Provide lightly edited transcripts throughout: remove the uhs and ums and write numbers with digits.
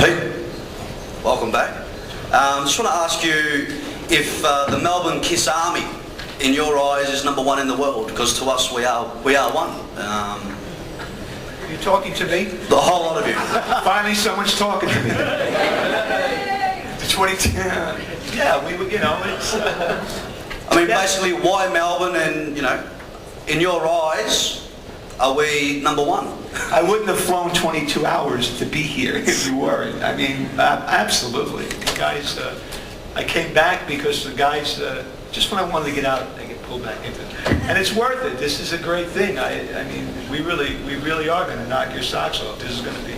Pete, welcome back. Just want to ask you if the Melbourne KISS Army, in your eyes, is number one in the world, because to us we are one. You talking to me? The whole lot of you. Finally, someone's talking to me. The 2010. Yeah, we would, it's. I mean, basically, why Melbourne? And in your eyes, are we number one? I wouldn't have flown 22 hours to be here if we weren't. I mean, absolutely. The guys, I came back because the guys, just when I wanted to get out, I get pulled back into it. And it's worth it. This is a great thing. I mean, we really are going to knock your socks off. This is going to be,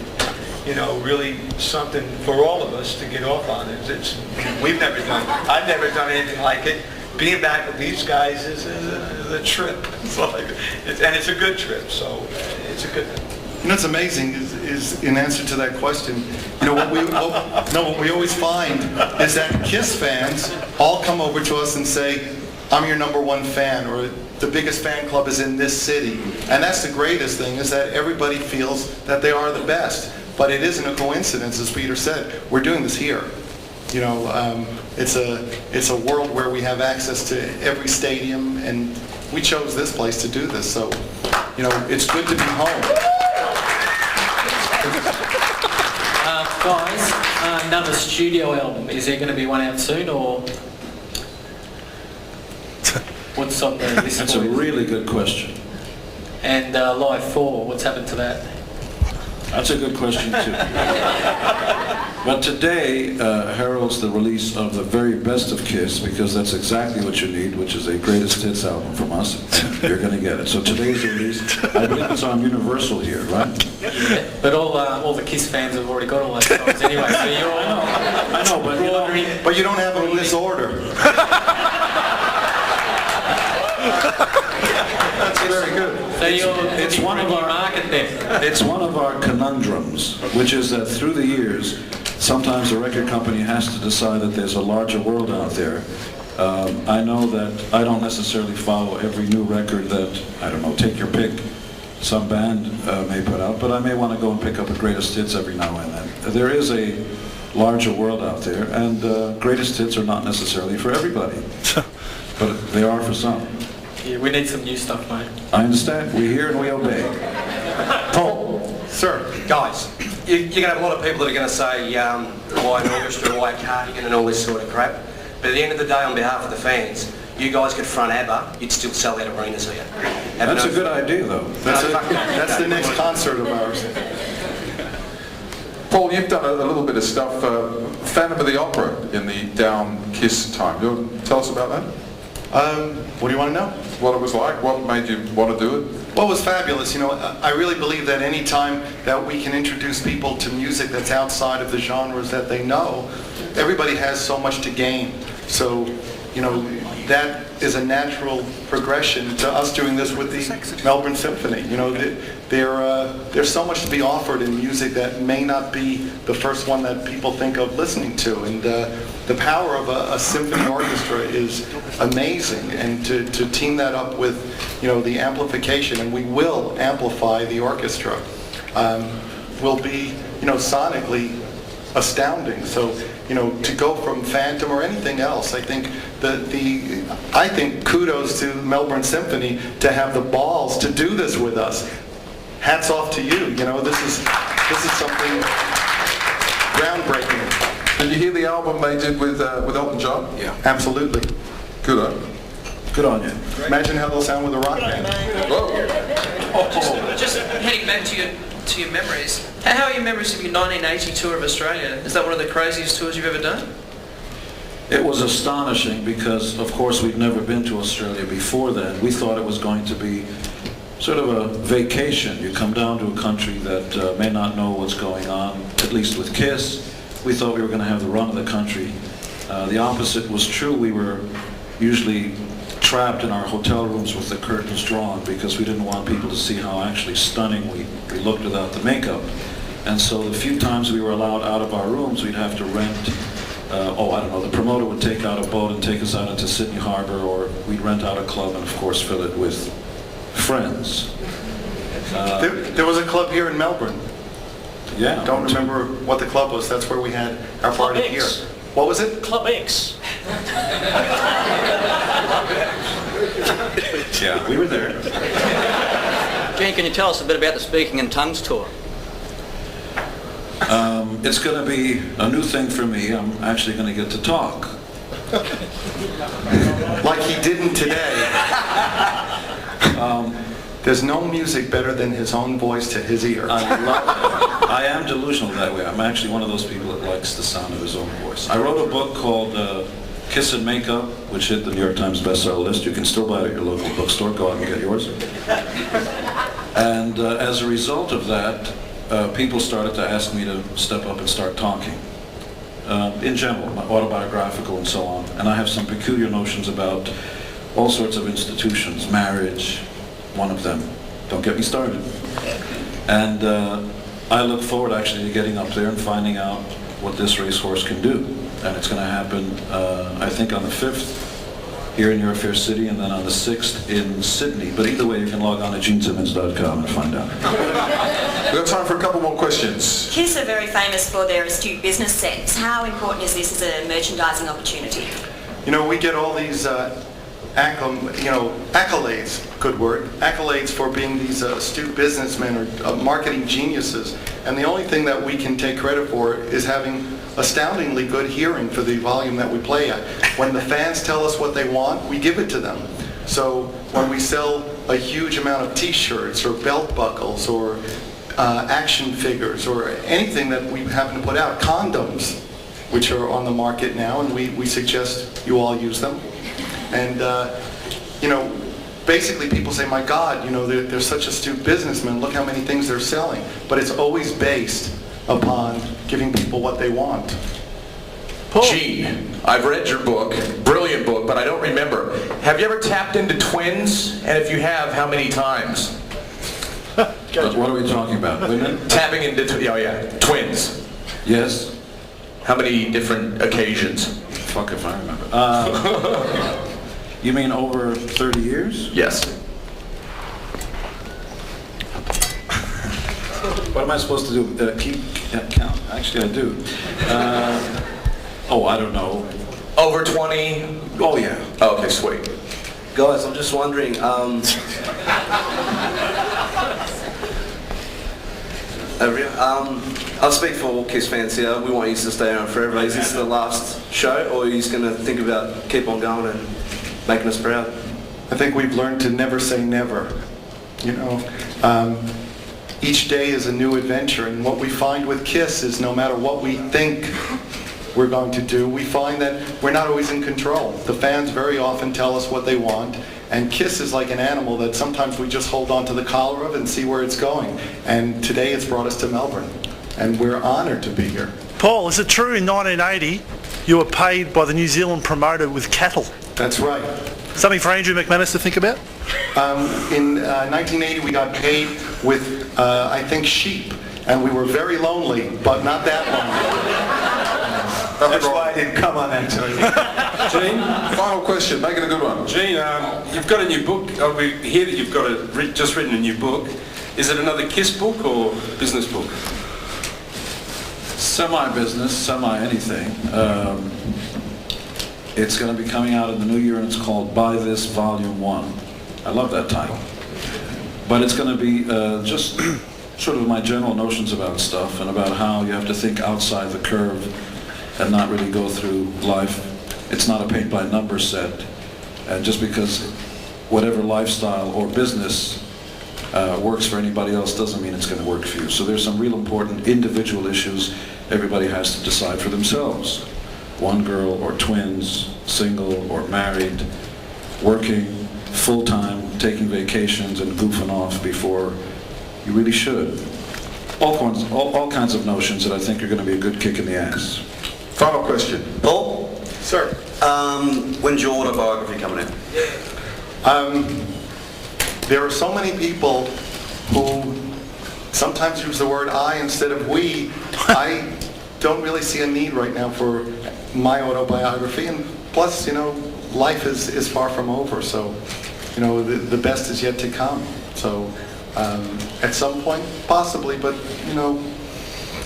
really something for all of us to get off on. I've never done anything like it. Being back with these guys is a trip. And it's a good trip, so it's a good thing. What's amazing is in answer to that question, what we always find is that KISS fans all come over to us and say, I'm your number one fan, or the biggest fan club is in this city. And that's the greatest thing, is that everybody feels that they are the best. But it isn't a coincidence, as Peter said. We're doing this here. It's a world where we have access to every stadium, and we chose this place to do this. So, it's good to be home. Guys, another studio album. Is there going to be one out soon, or what's on the list? That's a really good question. And Live 4, what's happened to that? That's a good question too. But today heralds the release of the very best of KISS, because that's exactly what you need, which is a greatest hits album from us. You're going to get it. So today's release, I believe it's on Universal here, right? Yeah. But all the KISS fans have already got all those songs anyway. So you're all, I know, but But you don't have them in this order. That's very good. So it's one of our market then. It's one of our conundrums, which is that through the years, sometimes a record company has to decide that there's a larger world out there. I know that I don't necessarily follow every new record that, I don't know, take your pick, some band may put out, but I may want to go and pick up a greatest hits every now and then. There is a larger world out there, and greatest hits are not necessarily for everybody, but they are for some. Yeah, we need some new stuff, mate. I understand. We hear and we obey. Paul, Sir. guys, you're going to have a lot of people that are going to say, why an orchestra, why a cardigan, and all this sort of crap. But at the end of the day, on behalf of the fans, you guys could front ABBA, you'd still sell out arenas here. That's a good idea, though. That's the next concert of ours. Paul, you've done a little bit of stuff, Phantom of the Opera in the down KISS time. You want to tell us about that? What do you want to know? What it was like? What made you want to do it? Well, it was fabulous. I really believe that any time that we can introduce people to music that's outside of the genres that they know, everybody has so much to gain. So, that is a natural progression to us doing this with the Melbourne Symphony. There's so much to be offered in music that may not be the first one that people think of listening to, and the power of a symphony orchestra is amazing. And to team that up with the amplification, and we will amplify the orchestra, will be sonically astounding. So to go from Phantom or anything else, I think I think kudos to Melbourne Symphony to have the balls to do this with us. Hats off to you. This is something groundbreaking. Did you hear the album they did with Elton John? Yeah, absolutely. Good on you. Good on you. Imagine how they'll sound with a rock band. Whoa. Just heading back to your memories. How are your memories of your 1980 tour of Australia? Is that one of the craziest tours you've ever done? It was astonishing because, of course, we'd never been to Australia before then. We thought it was going to be sort of a vacation. You come down to a country that may not know what's going on, at least with KISS. We thought we were going to have the run of the country. The opposite was true. We were usually trapped in our hotel rooms with the curtains drawn because we didn't want people to see how actually stunning we looked without the makeup. And so the few times we were allowed out of our rooms, we'd have to rent, the promoter would take out a boat and take us out into Sydney Harbour, or we'd rent out a club and of course fill it with friends. There was a club here in Melbourne. Yeah. Don't remember what the club was. That's where we had our Club party X. here. What was it? Club X. Yeah, we were there. Gene, can you tell us a bit about the Speaking in Tongues tour? It's going to be a new thing for me. I'm actually going to get to talk. Like he didn't today. There's no music better than his own voice to his ear. I am delusional that way. I'm actually one of those people that likes the sound of his own voice. I wrote a book called Kiss and Makeup, which hit the New York Times bestseller list. You can still buy it at your local bookstore. Go out and get yours. And as a result of that, people started to ask me to step up and start talking. In general, autobiographical and so on. And I have some peculiar notions about all sorts of institutions, marriage, one of them. Don't get me started. And I look forward actually to getting up there and finding out what this racehorse can do. And it's going to happen, I think, on the 5th here in your fair city, and then on the 6th in Sydney. But either way, you can log on to genesimmons.com and find out. We've got time for a couple more questions. KISS are very famous for their astute business sets. How important is this as a merchandising opportunity? You know, we get all these accolades, good word, accolades for being these astute businessmen or marketing geniuses. And the only thing that we can take credit for is having astoundingly good hearing for the volume that we play at. When the fans tell us what they want, we give it to them. So when we sell a huge amount of t-shirts or belt buckles or action figures or anything that we happen to put out, condoms, which are on the market now, and we suggest you all use them. And, you know, basically people say, my God, you know, they're such astute businessmen, look how many things they're selling. But it's always based upon giving people what they want. Gene, I've read your book, brilliant book, but I don't remember. Have you ever tapped into twins? And if you have, how many times? But what are we talking about? Women? Tapping into, twins. Yes. How many different occasions? Fuck if I remember. You mean over 30 years? Yes. What am I supposed to do? Keep count? Actually, I do. I don't know. Over 20? Oh, yeah. Okay, sweet. Guys, I'm just wondering, I'll speak for all KISS fans here. We want you to stay around forever. Is this the last show, or are you just going to think about keep on going and making us proud? I think we've learned to never say never. You know, each day is a new adventure, and what we find with KISS is no matter what we think we're going to do, we find that we're not always in control. The fans very often tell us what they want, and KISS is like an animal that sometimes we just hold on to the collar of and see where it's going. And today it's brought us to Melbourne, and we're honored to be here. Paul, is it true in 1980 you were paid by the New Zealand promoter with cattle? That's right. Something for Andrew McManus to think about? In 1980 we got paid with, I think, sheep, and we were very lonely, but not that lonely. That's why I didn't come on that tour. Gene, final question, make it a good one. Gene, you've got a new book. We hear that you've got just written a new book. Is it another KISS book or business book? Semi-business, semi-anything. It's going to be coming out in the new year, and it's called Buy This Volume 1. I love that title. But it's going to be just sort of my general notions about stuff and about how you have to think outside the curve and not really go through life. It's not a paint-by-number set. And just because whatever lifestyle or business works for anybody else doesn't mean it's going to work for you. So there's some real important individual issues everybody has to decide for themselves. One girl or twins, single or married, working full-time, taking vacations and goofing off before you really should. All kinds of notions that I think are going to be a good kick in the ass. Final question. Paul? Sir. When's your autobiography coming in? There are so many people who sometimes use the word I instead of we. I don't really see a need right now for my autobiography, and plus, you know, life is far from over, so, you know, the best is yet to come. So, at some point, possibly, but, you know,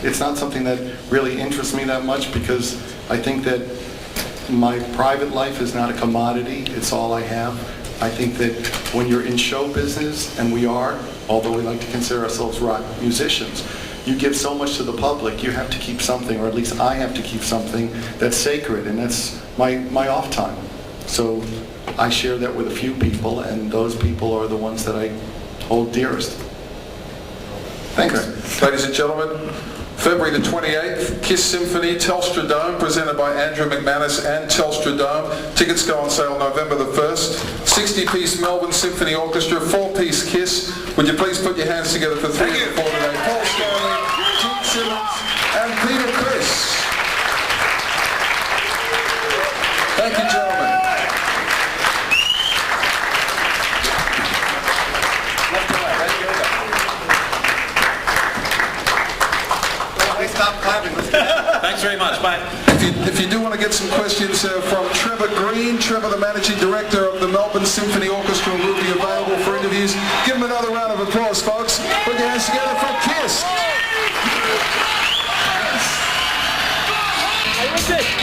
it's not something that really interests me that much because I think that my private life is not a commodity. It's all I have. I think that when you're in show business, and we are, although we like to consider ourselves rock musicians, you give so much to the public, you have to keep something, or at least I have to keep something that's sacred, and that's my off time. So I share that with a few people, and those people are the ones that I hold dearest. Thanks. Okay. Ladies and gentlemen, February the 28th, KISS Symphony, Telstra Dome, presented by Andrew McManus and Telstra Dome. Tickets go on sale November the 1st. 60-piece Melbourne Symphony Orchestra, 4-piece KISS. Would you please put your hands together for three of the four today? Paul Stanley, Gene Simmons, and Peter Criss. Thank you, gentlemen. Stop clapping. Thanks very much. Bye. If you do want to get some questions from Trevor Green, Trevor, the Managing Director of the Melbourne Symphony Orchestra, will be available for interviews. Give him another round of applause, folks. Put your hands together for KISS. Hey, what's this?